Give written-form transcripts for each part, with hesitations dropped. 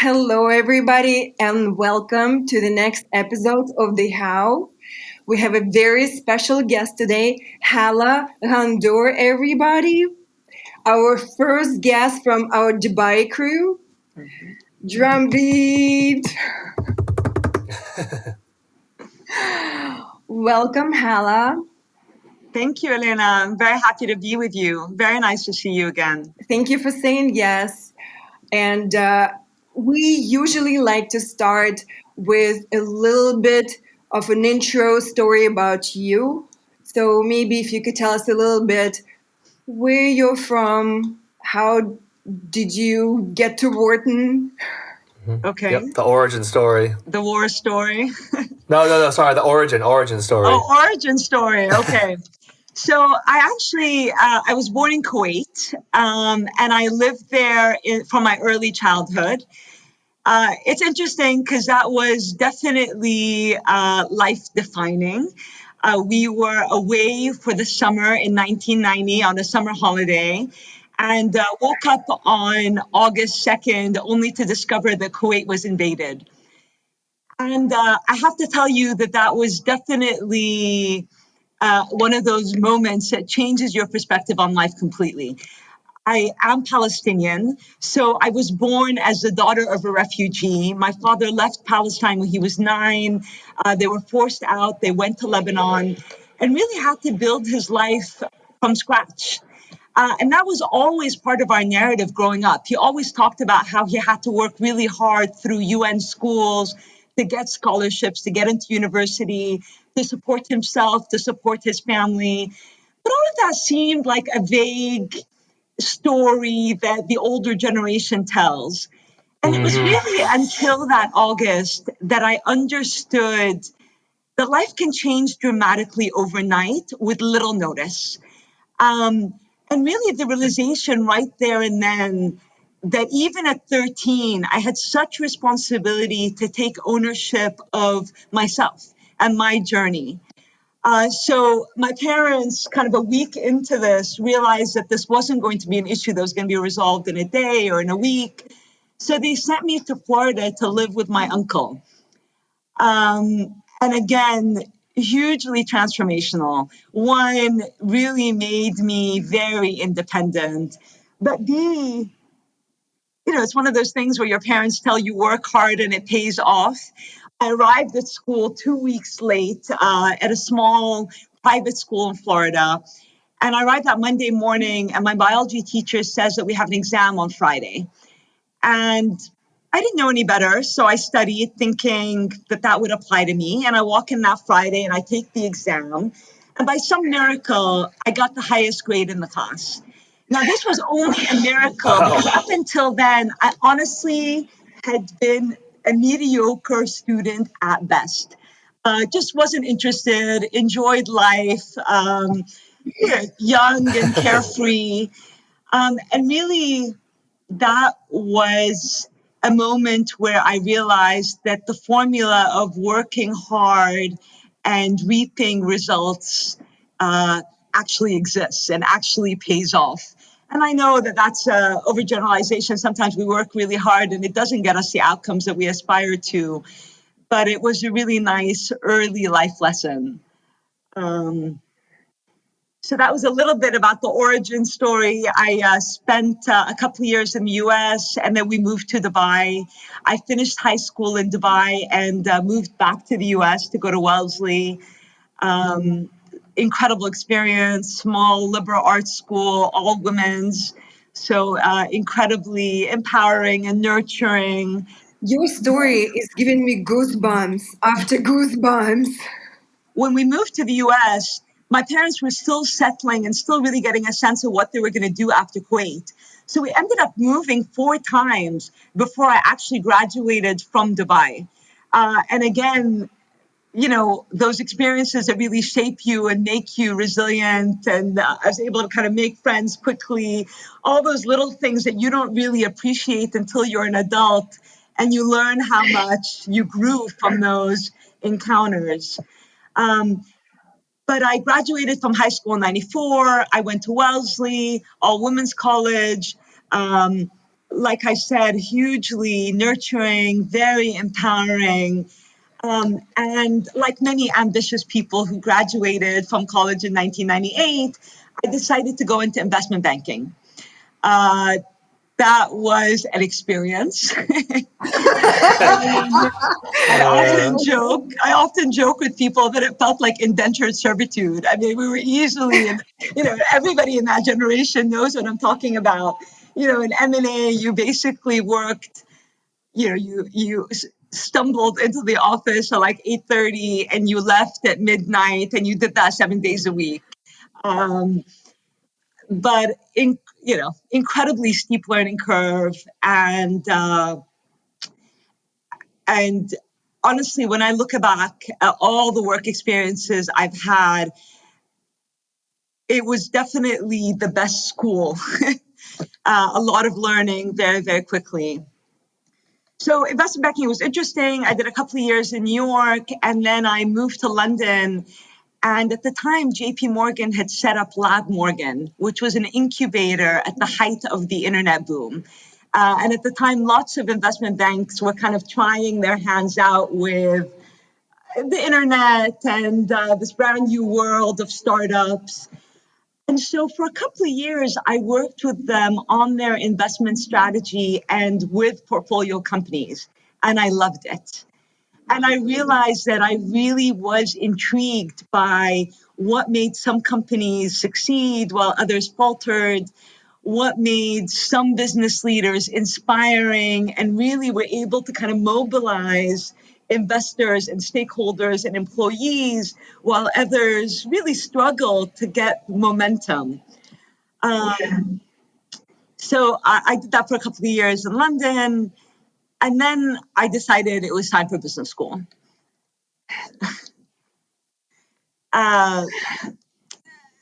Hello, everybody, and welcome to the next episode of the How. We have a very special guest today, Hala Ghandour, everybody. Our first guest from our Dubai crew. Drum beat. Welcome, Hala. Thank you, Elena. I'm very happy to be with you. Very nice to see you again. Thank you for saying yes. And we usually like to start with a little bit of an intro story about you. So maybe if you could tell us a little bit where you're from, how did you get to Wharton? Okay. Yep, the origin story. The war story. No, sorry, the origin story. Oh, origin story. Okay. So I was born in Kuwait, and I lived there from my early childhood. It's interesting because that was definitely life-defining. We were away for the summer in 1990 on a summer holiday and woke up on August 2nd only to discover that Kuwait was invaded. And I have to tell you that was definitely one of those moments that changes your perspective on life completely. I am Palestinian, so I was born as the daughter of a refugee. My father left Palestine when he was 9. They were forced out. They went to Lebanon and really had to build his life from scratch. And that was always part of our narrative growing up. He always talked about how he had to work really hard through UN schools to get scholarships, to get into university, to support himself, to support his family. But all of that seemed like a vague story that the older generation tells. And it was really until that August that I understood that life can change dramatically overnight with little notice. And really the realization right there and then that even at 13, I had such responsibility to take ownership of myself and my journey. So my parents, kind of a week into this, realized that this wasn't going to be an issue that was going to be resolved in a day or in a week. So they sent me to Florida to live with my uncle. And again, hugely transformational. One, really made me very independent. But B, it's one of those things where your parents tell you work hard and it pays off. I arrived at school 2 weeks late at a small private school in Florida. And I arrived that Monday morning, and my biology teacher says that we have an exam on Friday. And I didn't know any better, so I studied thinking that would apply to me. And I walk in that Friday and I take the exam. And by some miracle, I got the highest grade in the class. Now, this was only a miracle because up until then, I honestly had been a mediocre student at best. Just wasn't interested, enjoyed life, young and carefree. And really, that was a moment where I realized that the formula of working hard and reaping results actually exists and actually pays off. And I know that that's an overgeneralization. Sometimes we work really hard and it doesn't get us the outcomes that we aspire to. But it was a really nice early life lesson. So that was a little bit about the origin story. I spent a couple of years in the US and then we moved to Dubai. I finished high school in Dubai and moved back to the US to go to Wellesley. Incredible experience, small liberal arts school, all women's. So incredibly empowering and nurturing. Your story is giving me goosebumps after goosebumps. When we moved to the US, my parents were still settling and still really getting a sense of what they were going to do after Kuwait. So we ended up moving 4 times before I actually graduated from Dubai. And again, those experiences that really shape you and make you resilient. And I was able to kind of make friends quickly, all those little things that you don't really appreciate until you're an adult. And you learn how much you grew from those encounters. But I graduated from high school in 94. I went to Wellesley, all women's college, like I said, hugely nurturing, very empowering. And like many ambitious people who graduated from college in 1998, I decided to go into investment banking. Uh, that was an experience. And Uh, I often joke with people that it felt like indentured servitude. I mean, we were easily, and everybody in that generation knows what I'm talking about. In M&A, you basically worked. You stumbled into the office at like 8:30, and you left at midnight, and you did that 7 days a week. Um, but incredibly steep learning curve, and honestly, when I look back at all the work experiences I've had, it was definitely the best school. A lot of learning very, very quickly. So investment banking was interesting. I did a couple of years in New York, and then I moved to London. And at the time, JP Morgan had set up Lab Morgan, which was an incubator at the height of the internet boom. And at the time, lots of investment banks were kind of trying their hands out with the internet and this brand new world of startups. And so for a couple of years, I worked with them on their investment strategy and with portfolio companies, and I loved it. And I realized that I really was intrigued by what made some companies succeed while others faltered, what made some business leaders inspiring and really were able to kind of mobilize investors and stakeholders and employees while others really struggled to get momentum. Um, so I did that for a couple of years in London. And then I decided it was time for business school. Uh,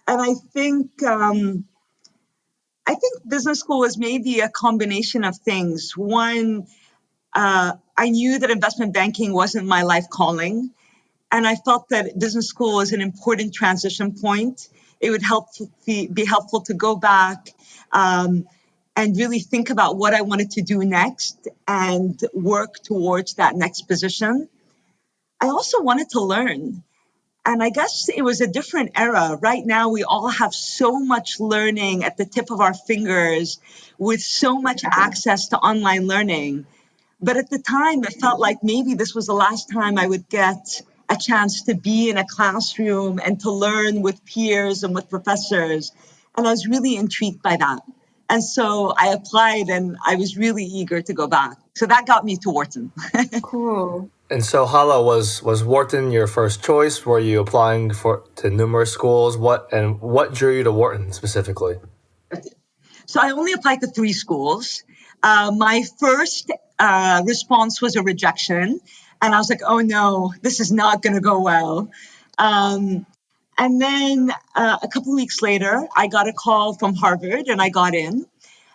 and I think business school was maybe a combination of things. One, I knew that investment banking wasn't my life calling, and I felt that business school was an important transition point. It would be helpful to go back and really think about what I wanted to do next and work towards that next position. I also wanted to learn. And I guess it was a different era. Right now, we all have so much learning at the tip of our fingers with so much access to online learning. But at the time, it felt like maybe this was the last time I would get a chance to be in a classroom and to learn with peers and with professors. And I was really intrigued by that. And so I applied, and I was really eager to go back. So that got me to Wharton. Cool. and so Hala, was Wharton your first choice? Were you applying for to numerous schools? What drew you to Wharton specifically? So I only applied to 3 schools. My first response was a rejection. And I was like, oh no, this is not going to go well. Um, and then a couple of weeks later, I got a call from Harvard and I got in.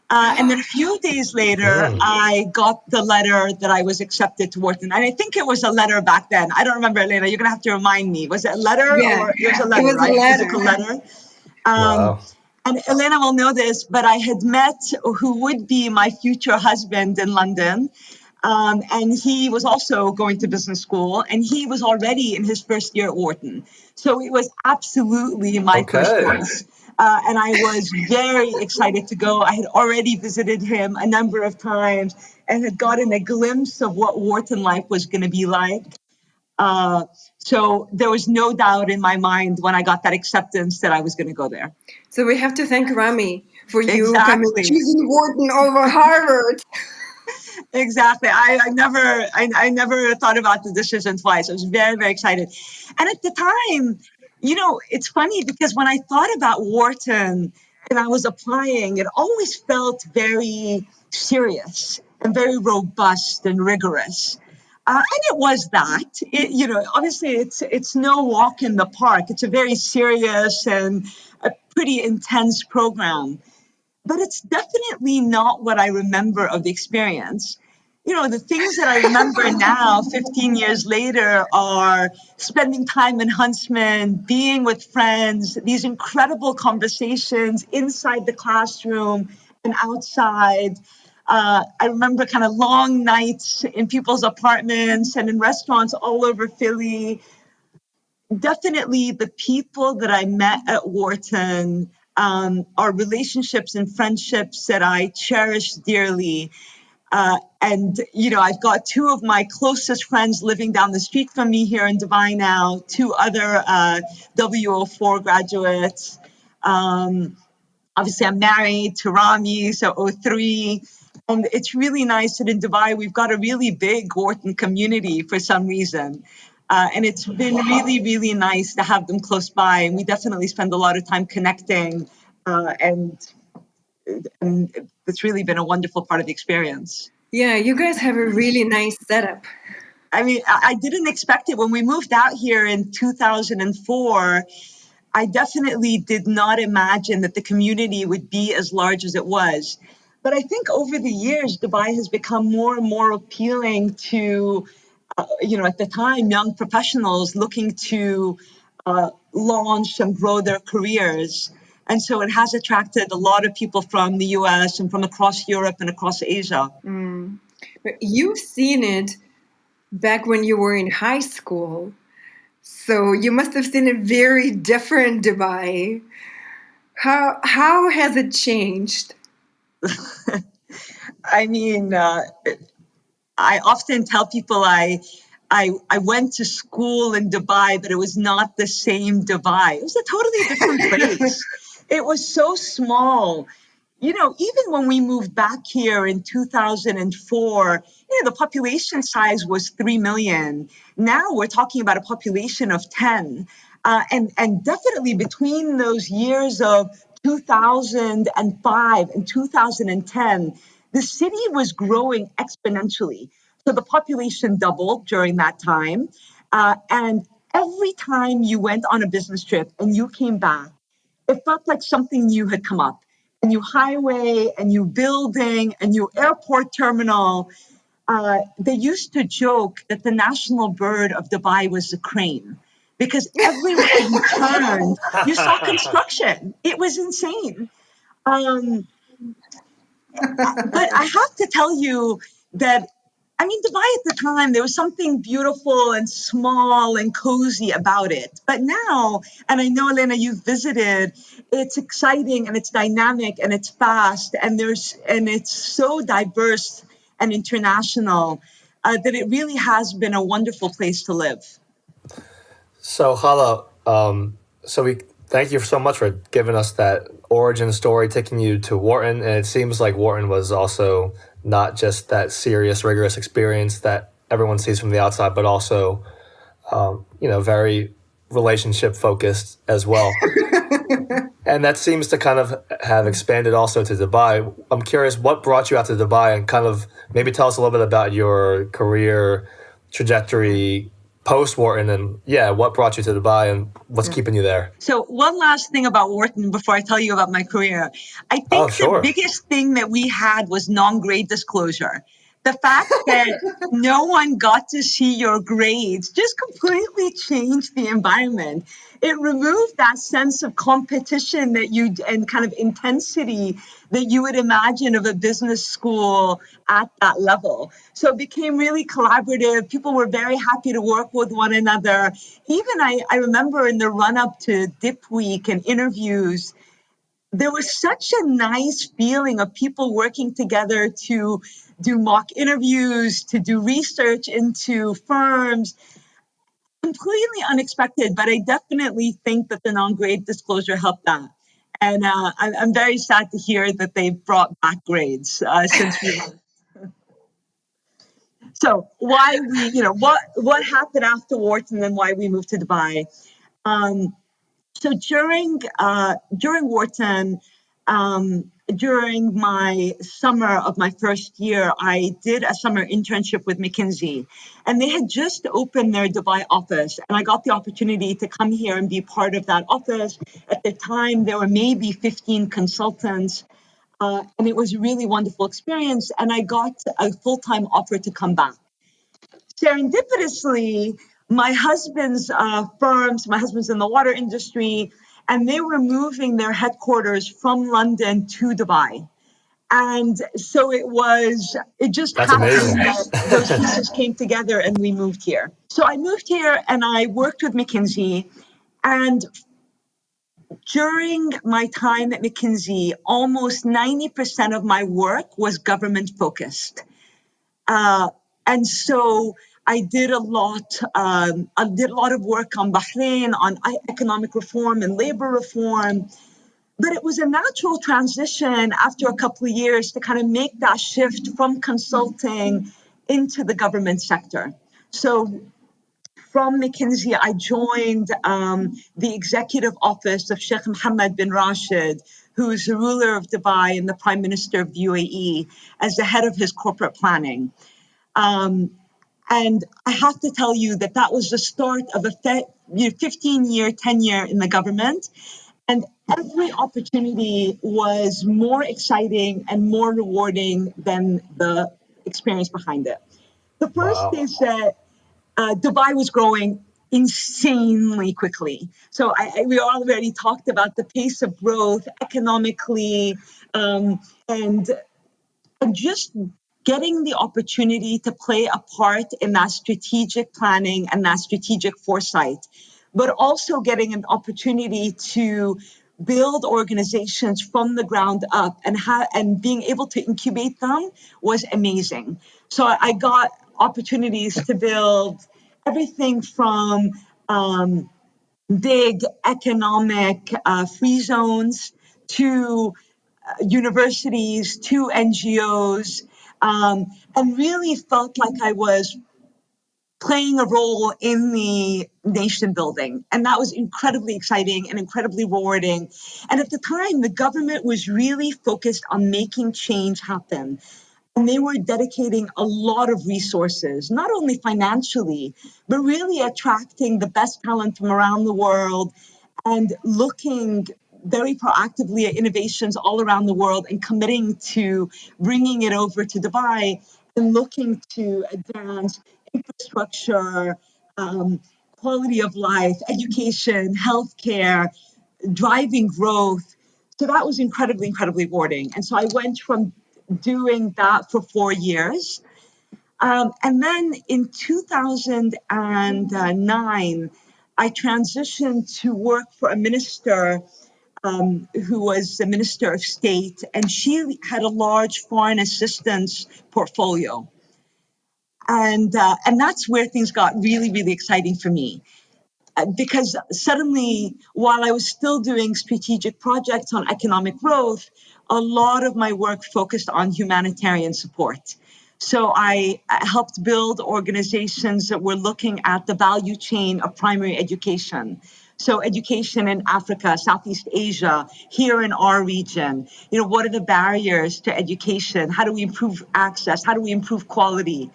And then a few days later, Mm. I got the letter that I was accepted to Wharton. And I think it was a letter back then. I don't remember, Elena. You're going to have to remind me. Was it a letter Yeah, or it was a it letter, was a right? letter. Physical letter. Um, Wow. and Elena will know this, but I had met who would be my future husband in London. And he was also going to business school, and he was already in his first year at Wharton. So it was absolutely my first Okay. choice. And I was very excited to go. I had already visited him a number of times and had gotten a glimpse of what Wharton life was going to be like. Uh, so there was no doubt in my mind when I got that acceptance that I was going to go there. So we have to thank Rami for you coming Exactly. choosing Wharton over Harvard. Exactly. I never thought about the decision twice. I was very, very excited. And at the time, it's funny because when I thought about Wharton and I was applying, it always felt very serious and very robust and rigorous. And it was that. Obviously, it's no walk in the park. It's a very serious and a pretty intense program, but it's definitely not what I remember of the experience. The things that I remember now, 15 years later, are spending time in Huntsman, being with friends, these incredible conversations inside the classroom and outside. I remember kind of long nights in people's apartments and in restaurants all over Philly. Definitely the people that I met at Wharton are relationships and friendships that I cherish dearly. And, I've got two of my closest friends living down the street from me here in Dubai now, two other wg'04 graduates. Obviously, I'm married to Rami, so '03. And it's really nice that in Dubai, we've got a really big Wharton community for some reason. And it's been really, really nice to have them close by. And we definitely spend a lot of time connecting. And it's really been a wonderful part of the experience. Yeah, you guys have a really nice setup. I mean, I didn't expect it. When we moved out here in 2004, I definitely did not imagine that the community would be as large as it was. But I think over the years, Dubai has become more and more appealing to, at the time, young professionals looking to launch and grow their careers. And so it has attracted a lot of people from the US and from across Europe and across Asia. But you've seen it back when you were in high school. So you must have seen a very different Dubai. How has it changed? I mean, I often tell people I went to school in Dubai, but it was not the same Dubai. It was a totally different place. It was so small. Even when we moved back here in 2004, the population size was 3 million. Now we're talking about a population of 10. And definitely between those years of 2005 and 2010, the city was growing exponentially. So the population doubled during that time. And every time you went on a business trip and you came back, it felt like something new had come up. A new highway, a new building, a new airport terminal. They used to joke that the national bird of Dubai was the crane, because everywhere you turned, you saw construction. It was insane. Um, but I have to tell you that, I mean, Dubai at the time, there was something beautiful and small and cozy about it. But now, and I know, Elena, you've visited, it's exciting and it's dynamic and it's fast and it's so diverse and international that it really has been a wonderful place to live. So Hala, so we thank you so much for giving us that origin story, taking you to Wharton, and it seems like Wharton was also not just that serious, rigorous experience that everyone sees from the outside, but also, very relationship focused as well. And that seems to kind of have expanded also to Dubai. I'm curious, what brought you out to Dubai, and kind of maybe tell us a little bit about your career trajectory post Wharton, and what brought you to Dubai and what's keeping you there? So one last thing about Wharton before I tell you about my career. I think the biggest thing that we had was non-grade disclosure. The fact that no one got to see your grades just completely changed the environment. It removed that sense of competition and kind of intensity that you would imagine of a business school at that level. So it became really collaborative. People were very happy to work with one another. Even I remember in the run up to Dip Week and interviews, there was such a nice feeling of people working together to do mock interviews, to do research into firms. Completely unexpected, but I definitely think that the non-grade disclosure helped that. And I'm very sad to hear that they've brought back grades since we. So why what happened after Wharton and why we moved to Dubai? So during Wharton, during my summer of my first year, I did a summer internship with McKinsey, and they had just opened their Dubai office, and I got the opportunity to come here and be part of that office. At the time, there were maybe 15 consultants, and it was a really wonderful experience, and I got a full-time offer to come back. Serendipitously, my husband's my husband's in the water industry, and they were moving their headquarters from London to Dubai. And so it just That's happened amazing. that those pieces came together and we moved here. So I moved here and I worked with McKinsey. And during my time at McKinsey, almost 90% of my work was government focused. Uh, and so I did a lot. I did a lot of work on Bahrain, on economic reform and labor reform. But it was a natural transition after a couple of years to kind of make that shift from consulting into the government sector. So from McKinsey, I joined the executive office of Sheikh Mohammed bin Rashid, who is the ruler of Dubai and the prime minister of the UAE, as the head of his corporate planning. Um, and I have to tell you that that was the start of a 15-year tenure in the government. And every opportunity was more exciting and more rewarding than the experience behind it. The first Wow. is that Dubai was growing insanely quickly. So we already talked about the pace of growth economically, and just getting the opportunity to play a part in that strategic planning and that strategic foresight, but also getting an opportunity to build organizations from the ground up and being able to incubate them was amazing. So I got opportunities to build everything from big economic free zones to universities to NGOs, and really felt like I was playing a role in the nation building. And that was incredibly exciting and incredibly rewarding. And at the time, the government was really focused on making change happen. And they were dedicating a lot of resources, not only financially, but really attracting the best talent from around the world and looking very proactively at innovations all around the world and committing to bringing it over to Dubai and looking to advance infrastructure, quality of life, education, healthcare, driving growth. So that was incredibly, incredibly rewarding. And so I went from doing that for 4 years. And then in 2009, I transitioned to work for a minister who was the Minister of State, and she had a large foreign assistance portfolio. And that's where things got really, really exciting for me. Because suddenly, while I was still doing strategic projects on economic growth, a lot of my work focused on humanitarian support. So I helped build organizations that were looking at the value chain of primary education. So education in Africa, Southeast Asia, here in our region, what are the barriers to education? How do we improve access? How do we improve quality?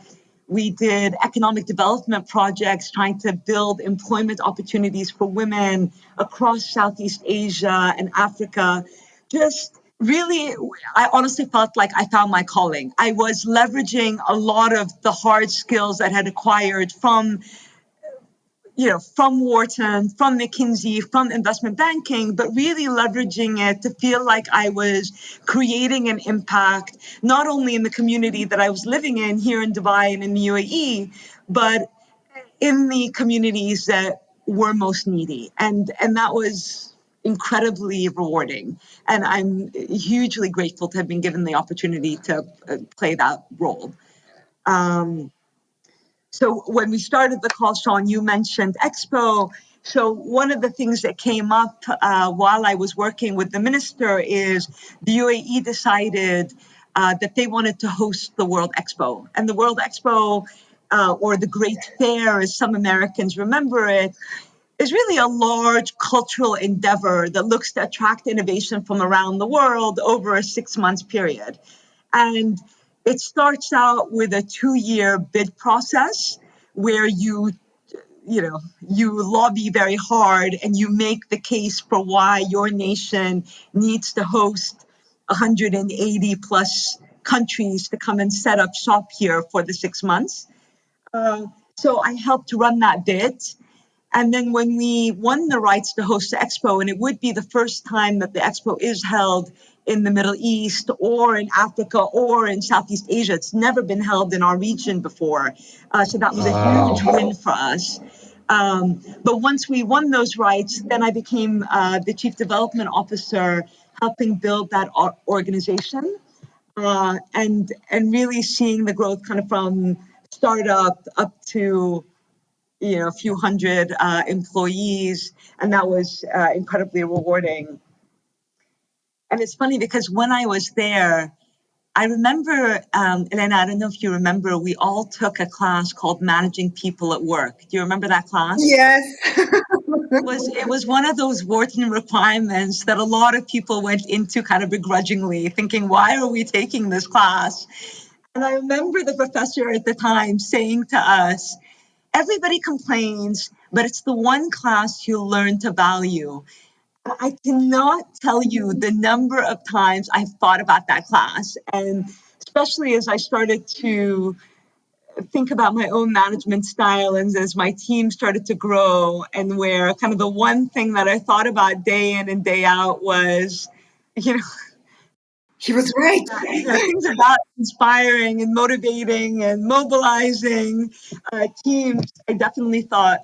We did economic development projects trying to build employment opportunities for women across Southeast Asia and Africa. Just really, I honestly felt like I found my calling. I was leveraging a lot of the hard skills that I had acquired from Wharton, from McKinsey, from investment banking, but really leveraging it to feel like I was creating an impact, not only in the community that I was living in here in Dubai and in the UAE, but in the communities that were most needy. And that was incredibly rewarding. And I'm hugely grateful to have been given the opportunity to play that role. So when we started the call, Sean, you mentioned Expo. So one of the things that came up while I was working with the minister is the UAE decided that they wanted to host the World Expo. And the World Expo, or the Great Fair, as some Americans remember it, is really a large cultural endeavor that looks to attract innovation from around the world over a 6 month period. And it starts out with a 2 year bid process where you lobby very hard and you make the case for why your nation needs to host 180 plus countries to come and set up shop here for the 6 months. So I helped run that bid. And then when we won the rights to host the Expo, and it would be the first time that the Expo is held in the Middle East or in Africa or in Southeast Asia. It's never been held in our region before. So that was a huge win for us. But once we won those rights, then I became the Chief Development Officer, helping build that organization. And really seeing the growth kind of from startup up to a few hundred employees, and that was incredibly rewarding. And it's funny because when I was there, I remember, Elena, I don't know if you remember, we all took a class called Managing People at Work. Do you remember that class? Yes. It was one of those Wharton requirements that a lot of people went into kind of begrudgingly, thinking, why are we taking this class? And I remember the professor at the time saying to us, everybody complains, but it's the one class you'll learn to value. I cannot tell you the number of times I've thought about that class. And especially as I started to think about my own management style and as my team started to grow, and where kind of the one thing that I thought about day in and day out was, you know, He was right. things about inspiring and motivating and mobilizing teams. I definitely thought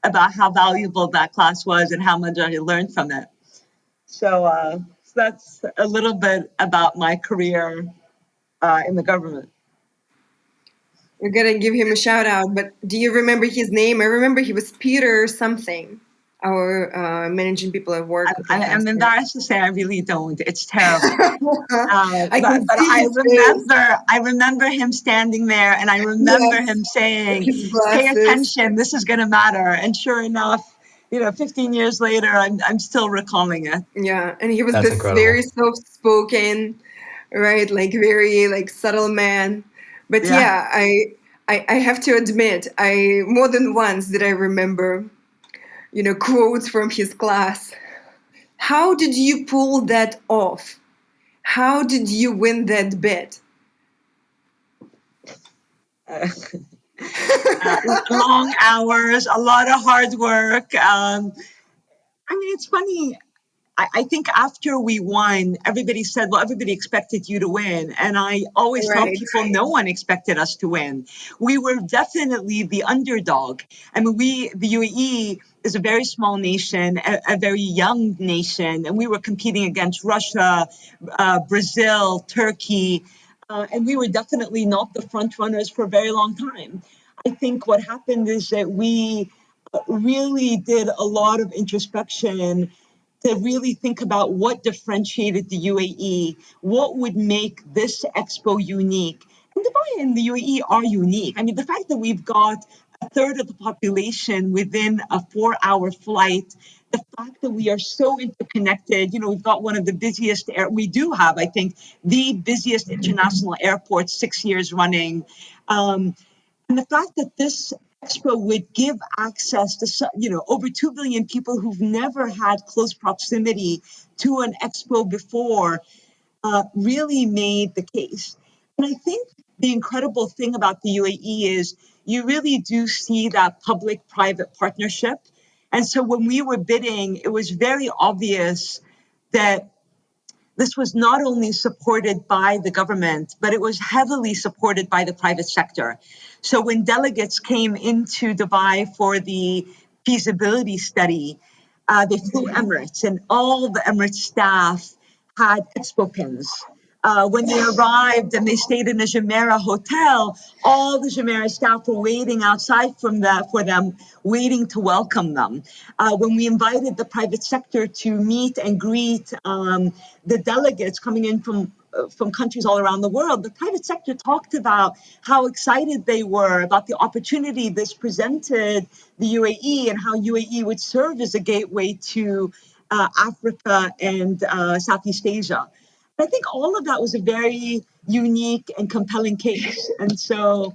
about how valuable that class was and how much I learned from it. So that's a little bit about my career in the government. We're gonna give him a shout out, but do you remember his name? I remember he was Peter something, our managing people at work professor. I'm embarrassed to say I really don't. It's terrible. I can But see his face. I remember him standing there, and I remember Yes, him saying, his "Pay glasses. attention. This is going to matter." And sure enough, 15 years later, I'm still recalling it. Yeah, and he was That's this very incredible. soft-spoken, right? Like very like subtle man. But Yeah. yeah, I have to admit, I more than once did I remember, quotes from his class. How did you pull that off? How did you win that bet? Long hours, a lot of hard work. It's funny. I think after we won, everybody said, well, everybody expected you to win. And I always tell Right. people, no one expected us to win. We were definitely the underdog. The UAE is a very small nation, a very young nation, and we were competing against Russia, Brazil, Turkey, and we were definitely not the front runners for a very long time. I think what happened is that we really did a lot of introspection to really think about what differentiated the UAE, what would make this expo unique. And Dubai and the UAE are unique. The fact that we've got a third of the population within a 4-hour flight, the fact that we are so interconnected, we've got one of the busiest, we do have, I think, the busiest international airport 6 years running. And the fact that this expo would give access to, over 2 billion people who've never had close proximity to an expo before really made the case. And I think the incredible thing about the UAE is you really do see that public-private partnership. And so when we were bidding, it was very obvious that this was not only supported by the government, but it was heavily supported by the private sector. So when delegates came into Dubai for the feasibility study, they flew Emirates, and all the Emirates staff had expo pins. When they arrived and they stayed in the Jumeirah hotel, all the Jumeirah staff were waiting outside for them, waiting to welcome them. When we invited the private sector to meet and greet the delegates coming in from countries all around the world, the private sector talked about how excited they were about the opportunity this presented the UAE and how UAE would serve as a gateway to Africa and Southeast Asia. I think all of that was a very unique and compelling case, and so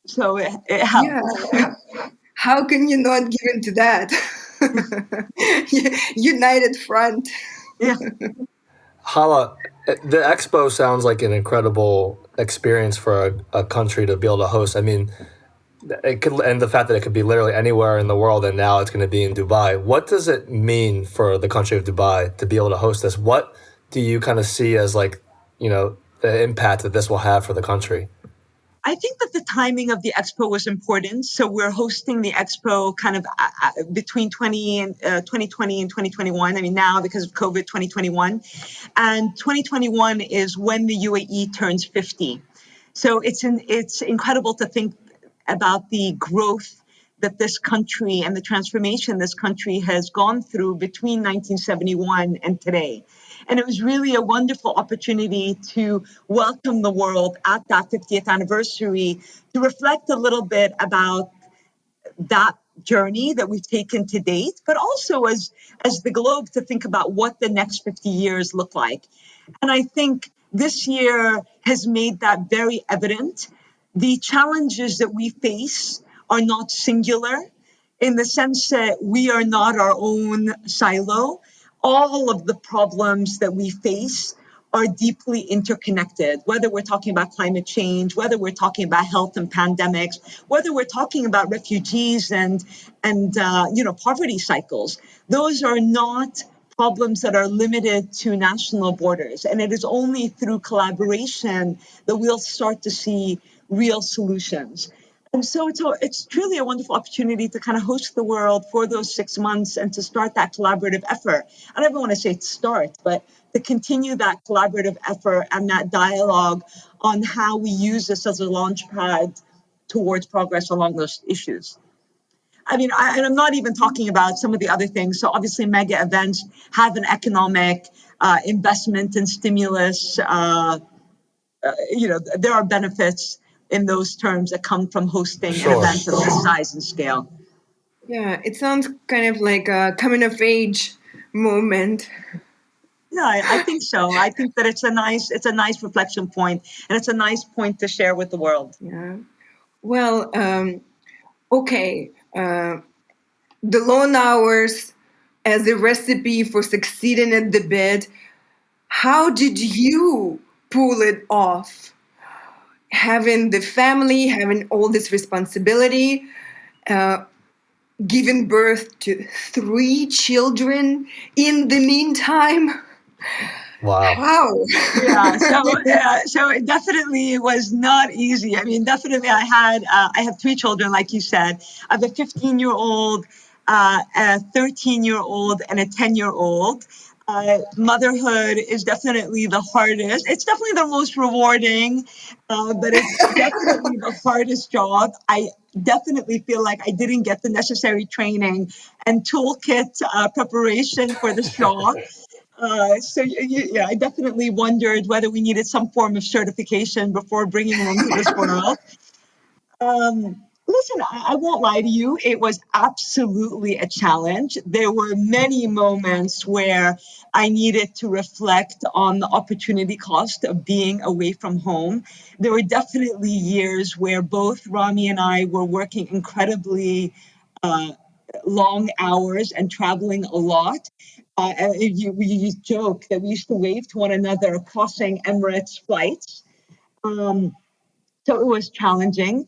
it Yeah. helped. How can you not give in to that? United front. Yeah. Hala, the expo sounds like an incredible experience for a country to be able to host. it could, and the fact that it could be literally anywhere in the world, and now it's going to be in Dubai. What does it mean for the country of Dubai to be able to host this? What do you kind of see as like, the impact that this will have for the country? I think that the timing of the expo was important. So we're hosting the expo kind of between 2020 and 2021. I mean, now because of COVID, 2021. And 2021 is when the UAE turns 50. So it's incredible to think about the growth that this country and the transformation this country has gone through between 1971 and today. And it was really a wonderful opportunity to welcome the world at that 50th anniversary to reflect a little bit about that journey that we've taken to date, but also as the globe to think about what the next 50 years look like. And I think this year has made that very evident. The challenges that we face are not singular in the sense that we are not our own silo. All of the problems that we face are deeply interconnected, whether we're talking about climate change, whether we're talking about health and pandemics, whether we're talking about refugees and poverty cycles. Those are not problems that are limited to national borders. And it is only through collaboration that we'll start to see real solutions. And so it's truly a wonderful opportunity to kind of host the world for those 6 months and to start that collaborative effort. I don't even want to say start, but to continue that collaborative effort and that dialogue on how we use this as a launch pad towards progress along those issues. I mean, and I'm not even talking about some of the other things. So obviously, mega events have an economic investment and stimulus. There are benefits in those terms that come from hosting an Sure. event of this size and scale. Yeah, it sounds kind of like a coming of age moment. Yeah, I think so. I think that it's a nice reflection point, and it's a nice point to share with the world. Yeah. Well, okay. The long hours as a recipe for succeeding at the bid. How did you pull it off? Having the family, having all this responsibility, uh, giving birth to 3 children in the meantime. Wow. How? Yeah, so it definitely was not easy. I mean, definitely, I have 3 children, like you said. I have a 15-year-old, a 13-year-old, and a 10-year-old. Motherhood is definitely the hardest. It's definitely the most rewarding, but it's definitely the hardest job. I definitely feel like I didn't get the necessary training and toolkit preparation for this job. So I definitely wondered whether we needed some form of certification before bringing them to this world. Listen, I won't lie to you. It was absolutely a challenge. There were many moments where I needed to reflect on the opportunity cost of being away from home. There were definitely years where both Rami and I were working incredibly uh, long hours and traveling a lot. We joke that we used to wave to one another crossing Emirates flights. Um, so it was challenging.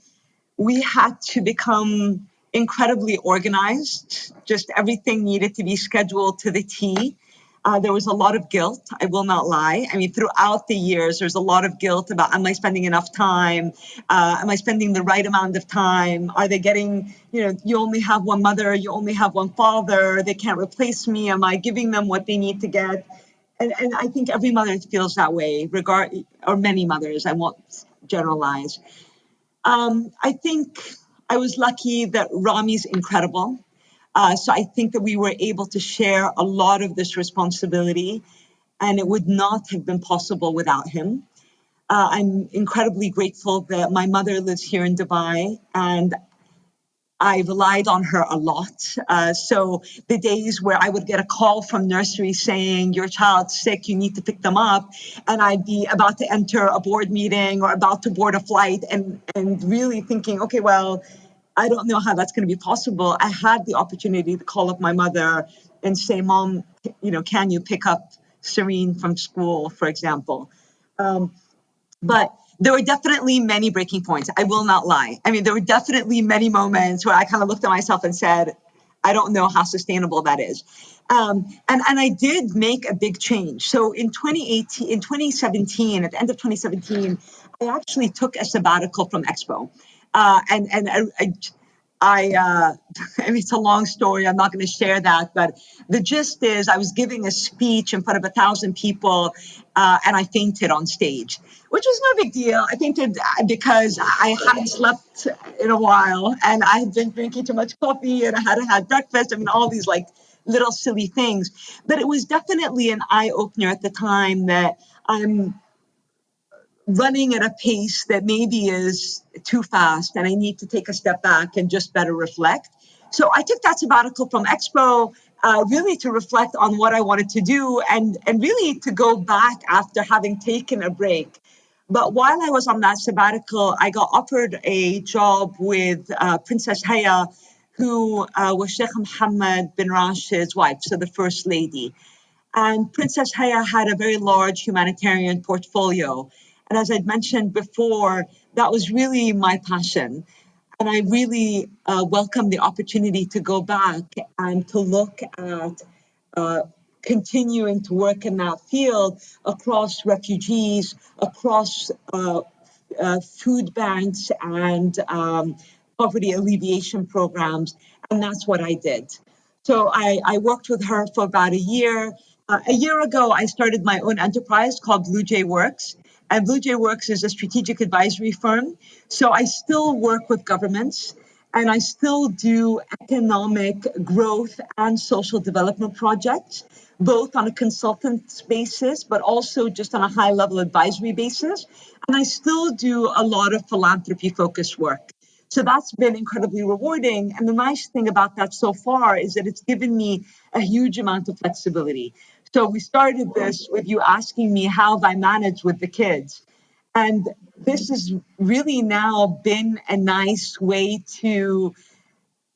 We had to become incredibly organized. Just everything needed to be scheduled to the T. There was a lot of guilt, I will not lie. I mean, throughout the years, there's a lot of guilt about, am I spending enough time? Am I spending the right amount of time? Are they getting, you only have one mother, you only have one father, they can't replace me. Am I giving them what they need to get? And I think every mother feels that way, or many mothers, I won't generalize. I think I was lucky that Rami's incredible. So I think that we were able to share a lot of this responsibility, and it would not have been possible without him. I'm incredibly grateful that my mother lives here in Dubai, and I relied on her a lot. So the days where I would get a call from nursery saying, your child's sick, you need to pick them up, and I'd be about to enter a board meeting or about to board a flight and really thinking, okay, well, I don't know how that's going to be possible. I had the opportunity to call up my mother and say, Mom, can you pick up Serene from school, for example? But there were definitely many breaking points. I will not lie. I mean, there were definitely many moments where I kind of looked at myself and said, I don't know how sustainable that is. And I did make a big change. So in 2017, at the end of 2017, I actually took a sabbatical from Expo. I mean, it's a long story. I'm not going to share that, but the gist is I was giving a speech in front of 1,000 people, and I fainted on stage, which was no big deal. I fainted because I hadn't slept in a while, and I had been drinking too much coffee, and I hadn't had breakfast. I mean, all these like little silly things. But it was definitely an eye opener at the time that I'm running at a pace that maybe is too fast and I need to take a step back and just better reflect. So I took that sabbatical from Expo really to reflect on what I wanted to do and really to go back after having taken a break. But while I was on that sabbatical, I got offered a job with Princess Haya, who was Sheikh Mohammed bin Rashid's wife, so the First Lady. And Princess Haya had a very large humanitarian portfolio. And as I'd mentioned before, that was really my passion. And I really welcomed the opportunity to go back and to look at uh, continuing to work in that field across refugees, across food banks and poverty alleviation programs. And that's what I did. So I worked with her for about a year. A year ago, I started my own enterprise called Blue Jay Works. And Blue Jay Works is a strategic advisory firm. So I still work with governments and I still do economic growth and social development projects, both on a consultant basis, but also just on a high level advisory basis. And I still do a lot of philanthropy focused work. So that's been incredibly rewarding. And the nice thing about that so far is that it's given me a huge amount of flexibility. So we started this with you asking me how have I managed with the kids. And this has really now been a nice way to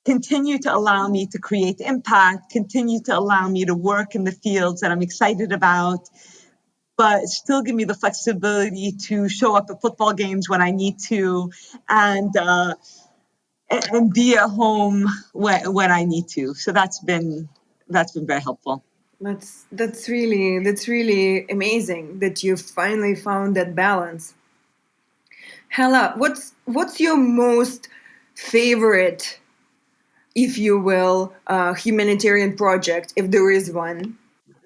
continue to allow me to create impact, continue to allow me to work in the fields that I'm excited about, but still give me the flexibility to show up at football games when I need to and be at home when I need to. So that's been very helpful. That's really amazing that you finally found that balance. Hala, what's your most favorite, if you will, humanitarian project, if there is one?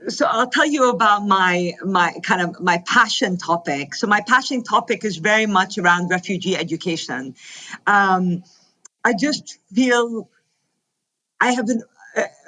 So I'll tell you about my passion topic. So my passion topic is very much around refugee education. Um, I just feel I have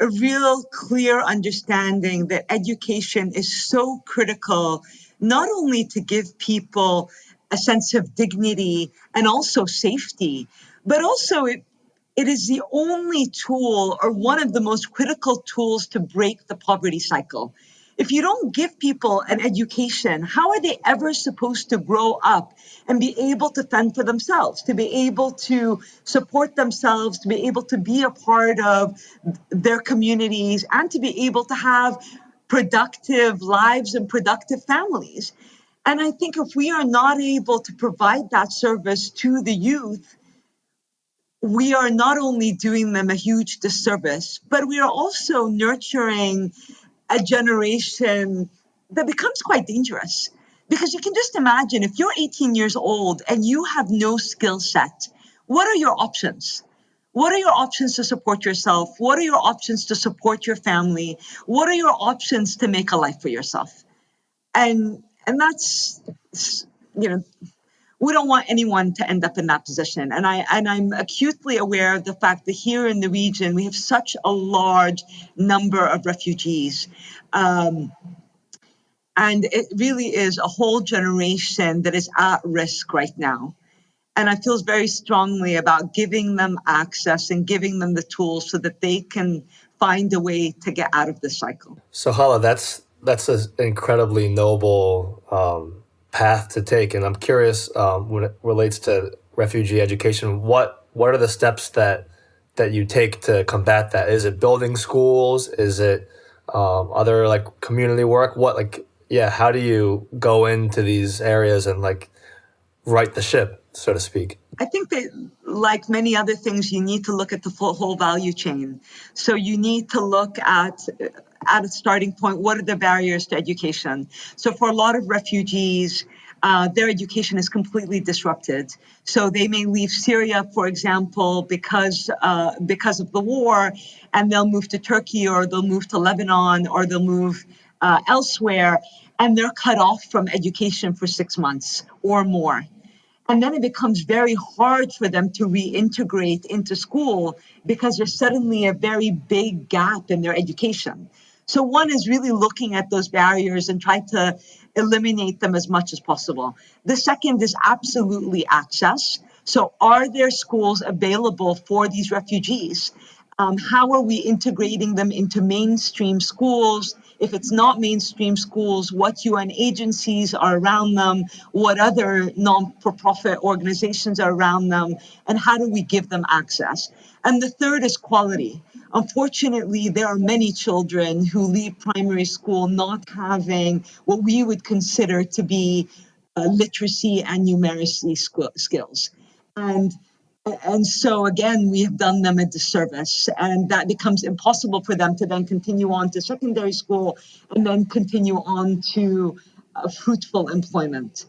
a real clear understanding that education is so critical, not only to give people a sense of dignity and also safety, but also it is the only tool or one of the most critical tools to break the poverty cycle. If you don't give people an education, how are they ever supposed to grow up and be able to fend for themselves, to be able to support themselves, to be able to be a part of their communities, and to be able to have productive lives and productive families? And I think if we are not able to provide that service to the youth, we are not only doing them a huge disservice, but we are also nurturing a generation that becomes quite dangerous. Because you can just imagine if you're 18 years old and you have no skill set, what are your options? What are your options to support yourself? What are your options to support your family? What are your options to make a life for yourself? And that's, you know, we don't want anyone to end up in that position. And I'm acutely aware of the fact that here in the region we have such a large number of refugees, and it really is a whole generation that is at risk right now. And I feel very strongly about giving them access and giving them the tools so that they can find a way to get out of this cycle. So Hala, that's an incredibly noble path to take, and I'm curious when it relates to refugee education. What are the steps that you take to combat that? Is it building schools? Is it other like community work? What like yeah? How do you go into these areas and like right the ship, so to speak? I think that, like many other things, you need to look at the whole value chain. So you need to look at a starting point. What are the barriers to education? So for a lot of refugees, their education is completely disrupted. So they may leave Syria, for example, because of the war, and they'll move to Turkey, or they'll move to Lebanon, or they'll move elsewhere, and they're cut off from education for 6 months or more. And then it becomes very hard for them to reintegrate into school because there's suddenly a very big gap in their education. So one is really looking at those barriers and trying to eliminate them as much as possible. The second is absolutely access. So are there schools available for these refugees? How are we integrating them into mainstream schools? If it's not mainstream schools, what UN agencies are around them? What other non-for-profit organizations are around them? And how do we give them access? And the third is quality. Unfortunately, there are many children who leave primary school not having what we would consider to be literacy and numeracy skills. And and so again, we have done them a disservice, and that becomes impossible for them to then continue on to secondary school and then continue on to fruitful employment.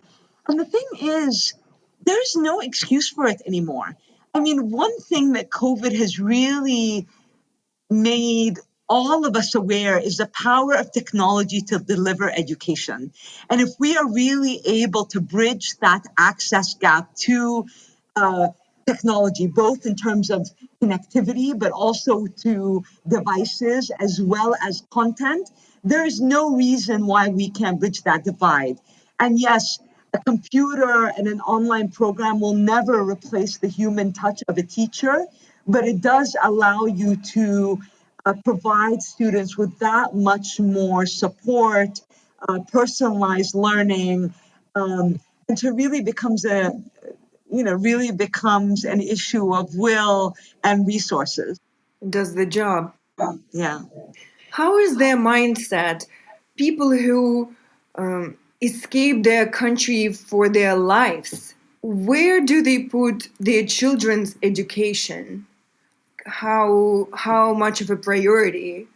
And the thing is, there's no excuse for it anymore. I mean, one thing that COVID has really made all of us aware is the power of technology to deliver education. And if we are really able to bridge that access gap to uh, technology, both in terms of connectivity, but also to devices as well as content, there is no reason why we can't bridge that divide. And yes, a computer and an online program will never replace the human touch of a teacher, but it does allow you to provide students with that much more support, personalized learning, and to really becomes really becomes an issue of will and resources. Does the job. Yeah. How is their mindset? People who escape their country for their lives, where do they put their children's education? How much of a priority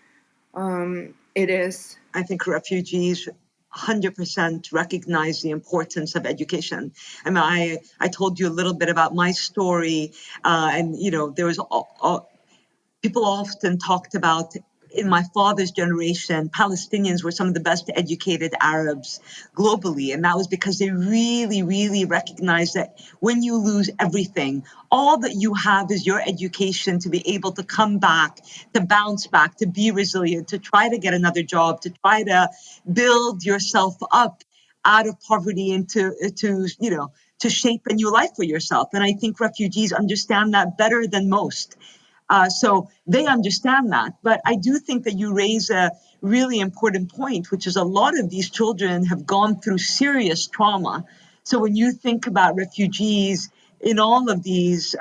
it is? I think refugees 100% recognize the importance of education. I mean, I told you a little bit about my story, and there was people often talked about, in my father's generation, Palestinians were some of the best educated Arabs globally. And that was because they really, really recognized that when you lose everything, all that you have is your education to be able to come back, to bounce back, to be resilient, to try to get another job, to try to build yourself up out of poverty and to shape a new life for yourself. And I think refugees understand that better than most. So they understand that. But I do think that you raise a really important point, which is a lot of these children have gone through serious trauma. So when you think about refugees in all of these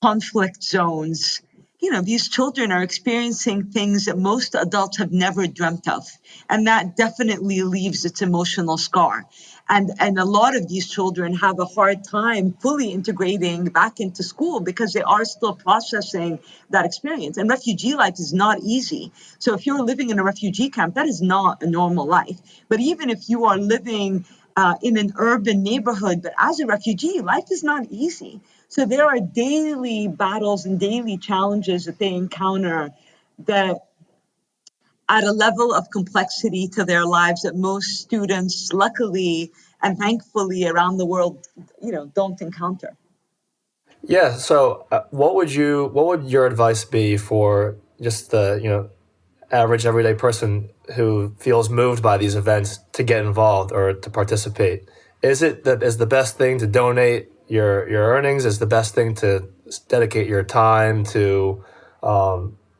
conflict zones, these children are experiencing things that most adults have never dreamt of. And that definitely leaves its emotional scar. And a lot of these children have a hard time fully integrating back into school because they are still processing that experience. And refugee life is not easy. So if you're living in a refugee camp, that is not a normal life. But even if you are living in an urban neighborhood, but as a refugee, life is not easy. So there are daily battles and daily challenges that they encounter that at a level of complexity to their lives that most students, luckily and thankfully around the world, don't encounter. Yeah. So, what would your advice be for just the average everyday person who feels moved by these events to get involved or to participate? Is the best thing to donate your earnings? Is the best thing to dedicate your time to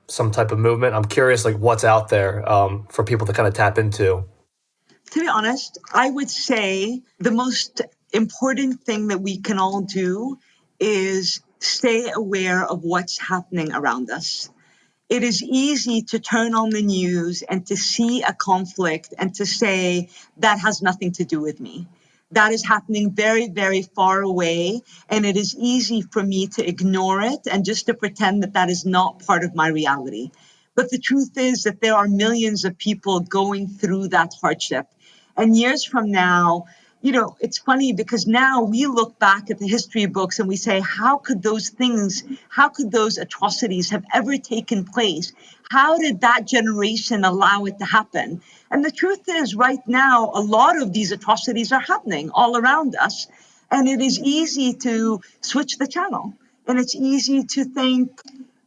some type of movement? I'm curious, like what's out there for people to kind of tap into. To be honest, I would say the most important thing that we can all do is stay aware of what's happening around us. It is easy to turn on the news and to see a conflict and to say, that has nothing to do with me. that is happening very, very far away. And it is easy for me to ignore it and just to pretend that that is not part of my reality. But the truth is that there are millions of people going through that hardship. And years from now, it's funny because now we look back at the history books and we say, how could those things, how could those atrocities have ever taken place? How did that generation allow it to happen? And the truth is, right now, a lot of these atrocities are happening all around us. And it is easy to switch the channel. And it's easy to think,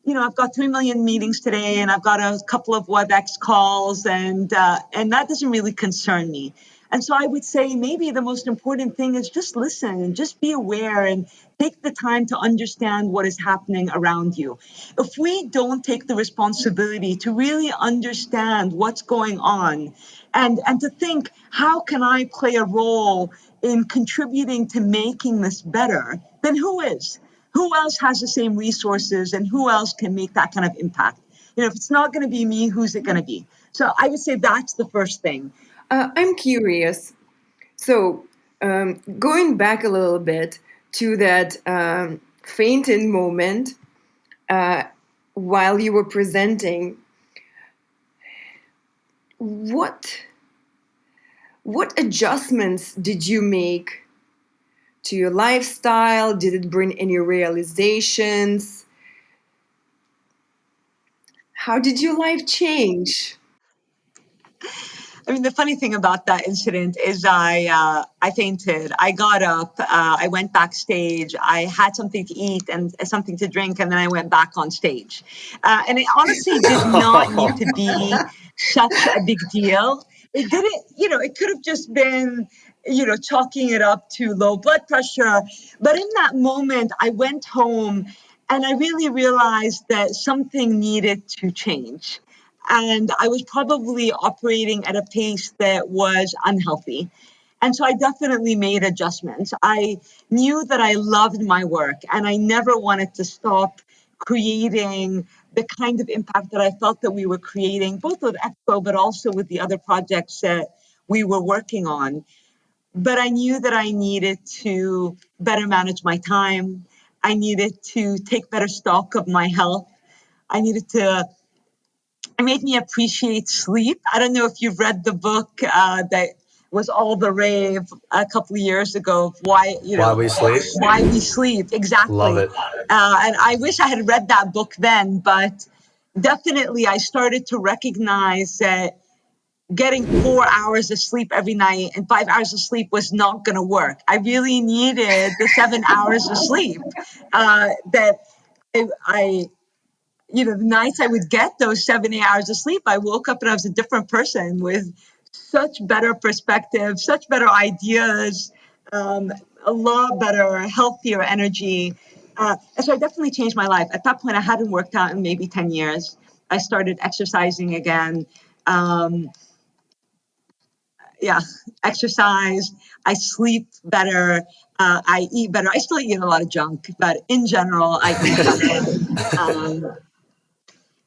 I've got 3 million meetings today and I've got a couple of WebEx calls and that doesn't really concern me. And so I would say maybe the most important thing is just listen and just be aware and take the time to understand what is happening around you. If we don't take the responsibility to really understand what's going on and to think, how can I play a role in contributing to making this better, then who is? Who else has the same resources and who else can make that kind of impact? If it's not going to be me, who's it going to be? So I would say that's the first thing. I'm curious. So, going back a little bit to that fainting moment uh, while you were presenting, what adjustments did you make to your lifestyle? Did it bring any realizations? How did your life change? I mean, the funny thing about that incident is I fainted. I got up, I went backstage, I had something to eat and something to drink, and then I went back on stage. And it honestly did not need to be such a big deal. It didn't, it could have just been, chalking it up to low blood pressure. But in that moment, I went home and I really realized that something needed to change. And I was probably operating at a pace that was unhealthy. And so I definitely made adjustments. I knew that I loved my work and I never wanted to stop creating the kind of impact that I felt that we were creating, both with Expo, but also with the other projects that we were working on. But I knew that I needed to better manage my time. I needed to take better stock of my health. I needed to It made me appreciate sleep. I don't know if you've read the book that was all the rave a couple of years ago of Why we sleep? why we sleep. Love Exactly. it. And I wish I had read that book then, but definitely I started to recognize that getting 4 hours of sleep every night and 5 hours of sleep was not going to work. I really needed the 7 hours of sleep that I the nights I would get those 7 8 hours of sleep, I woke up and I was a different person with such better perspective, such better ideas, a lot better, healthier energy. And so I definitely changed my life. At that point, I hadn't worked out in maybe 10 years. I started exercising again. Um, yeah, exercise. I sleep better. I eat better. I still eat a lot of junk, but in general, I eat better. Um,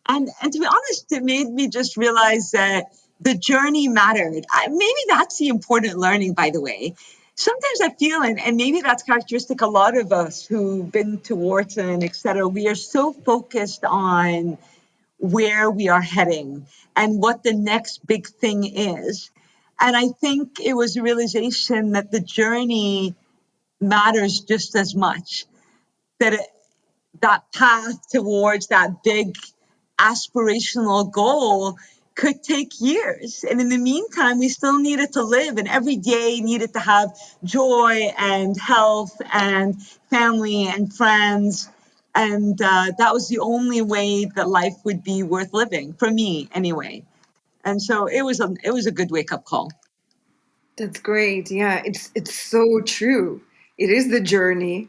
and to be honest, it made me just realize that the journey mattered. Maybe that's the important learning, by the way. Sometimes I feel, and maybe that's characteristic a lot of us who've been to Wharton, et cetera, we are so focused on where we are heading and what the next big thing is. And I think it was a realization that the journey matters just as much, that that path towards that big aspirational goal could take years. And in the meantime, we still needed to live, and every day needed to have joy and health and family and friends. And that was the only way that life would be worth living, for me anyway. And so it was a good wake up call. That's great. Yeah, it's so true. It is the journey,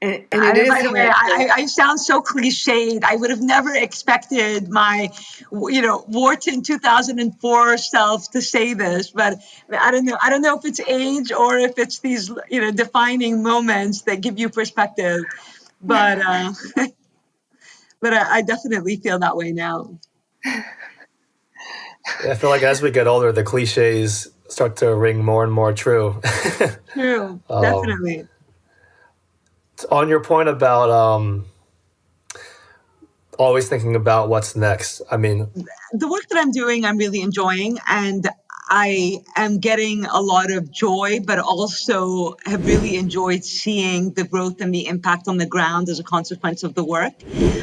and it is By the way, hectic. I sound so cliched. I would have never expected my, Wharton 2004 self to say this, but I don't know. I don't know if it's age or if it's these, defining moments that give you perspective. But but I definitely feel that way now. Yeah, I feel like as we get older, the cliches start to ring more and more true. True, um, definitely. on your point about always thinking about what's next, I mean, The work that I'm doing, I'm really enjoying, and I am getting a lot of joy, but also have really enjoyed seeing the growth and the impact on the ground as a consequence of the work.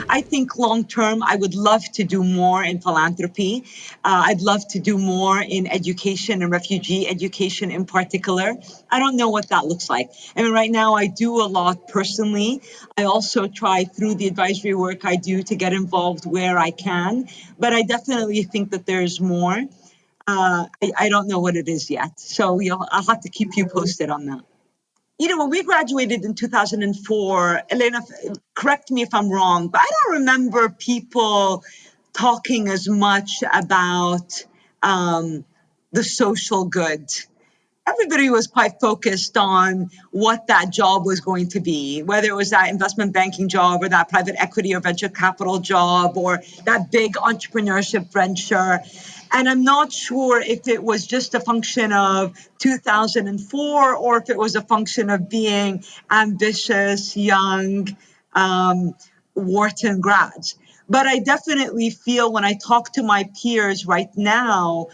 I think long term, I would love to do more in philanthropy. I'd love to do more in education and refugee education in particular. I don't know what that looks like. I mean, right now I do a lot personally. I also try through the advisory work I do to get involved where I can, but I definitely think that there's more. I don't know what it is yet. So I'll have to keep you posted on that. When we graduated in 2004, Elena, correct me if I'm wrong, but I don't remember people talking as much about the social good. Everybody was quite focused on what that job was going to be, whether it was that investment banking job or that private equity or venture capital job or that big entrepreneurship venture. And I'm not sure if it was just a function of 2004 or if it was a function of being ambitious, young, Wharton grads. But I definitely feel when I talk to my peers right now,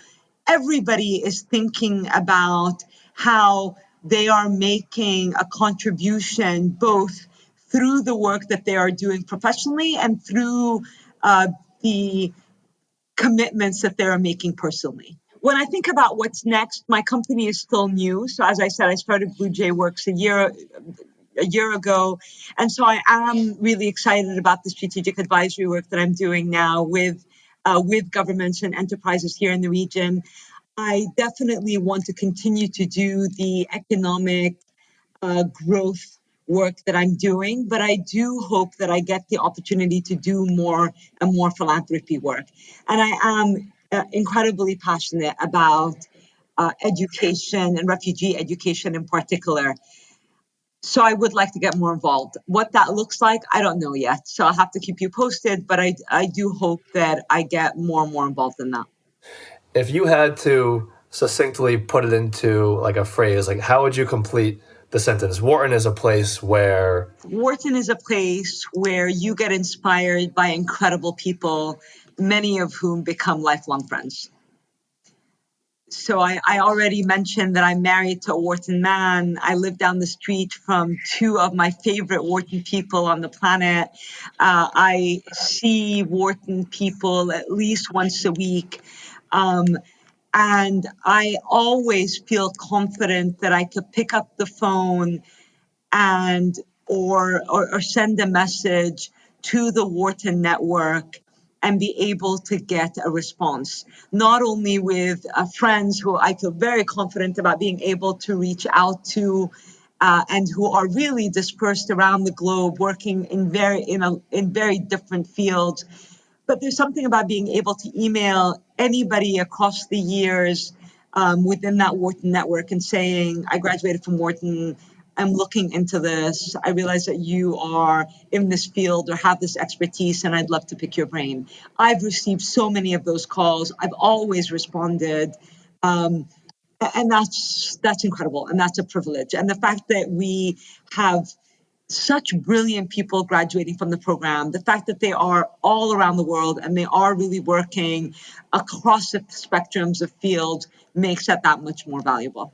everybody is thinking about how they are making a contribution both through the work that they are doing professionally and through the commitments that they're making personally. When I think about what's next, my company is still new. So as I said, I started Blue Jay Works a year ago. And so I am really excited about the strategic advisory work that I'm doing now with governments and enterprises here in the region. I definitely want to continue to do the economic growth work that I'm doing, but I do hope that I get the opportunity to do more and more philanthropy work. And I am incredibly passionate about education and refugee education in particular. So I would like to get more involved. What that looks like, I don't know yet. So I'll have to keep you posted, but I do hope that I get more and more involved in that. if you had to succinctly put it into like a phrase, like how would you complete the sentence? Wharton is a place where. Wharton is a place where you get inspired by incredible people, many of whom become lifelong friends. So I already mentioned that I'm married to a Wharton man. I live down the street from two of my favorite Wharton people on the planet. I see Wharton people at least once a week. And I always feel confident that I could pick up the phone and or send a message to the Wharton network and be able to get a response, not only with friends who I feel very confident about being able to reach out to and who are really dispersed around the globe working in very different fields, but there's something about being able to email anybody across the years within that Wharton network and saying, I graduated from Wharton, I'm looking into this. I realize that you are in this field or have this expertise, and I'd love to pick your brain. I've received so many of those calls. I've always responded. And that's incredible, and that's a privilege. And the fact that we have such brilliant people graduating from the program, the fact that they are all around the world and they are really working across the spectrums of fields makes that much more valuable.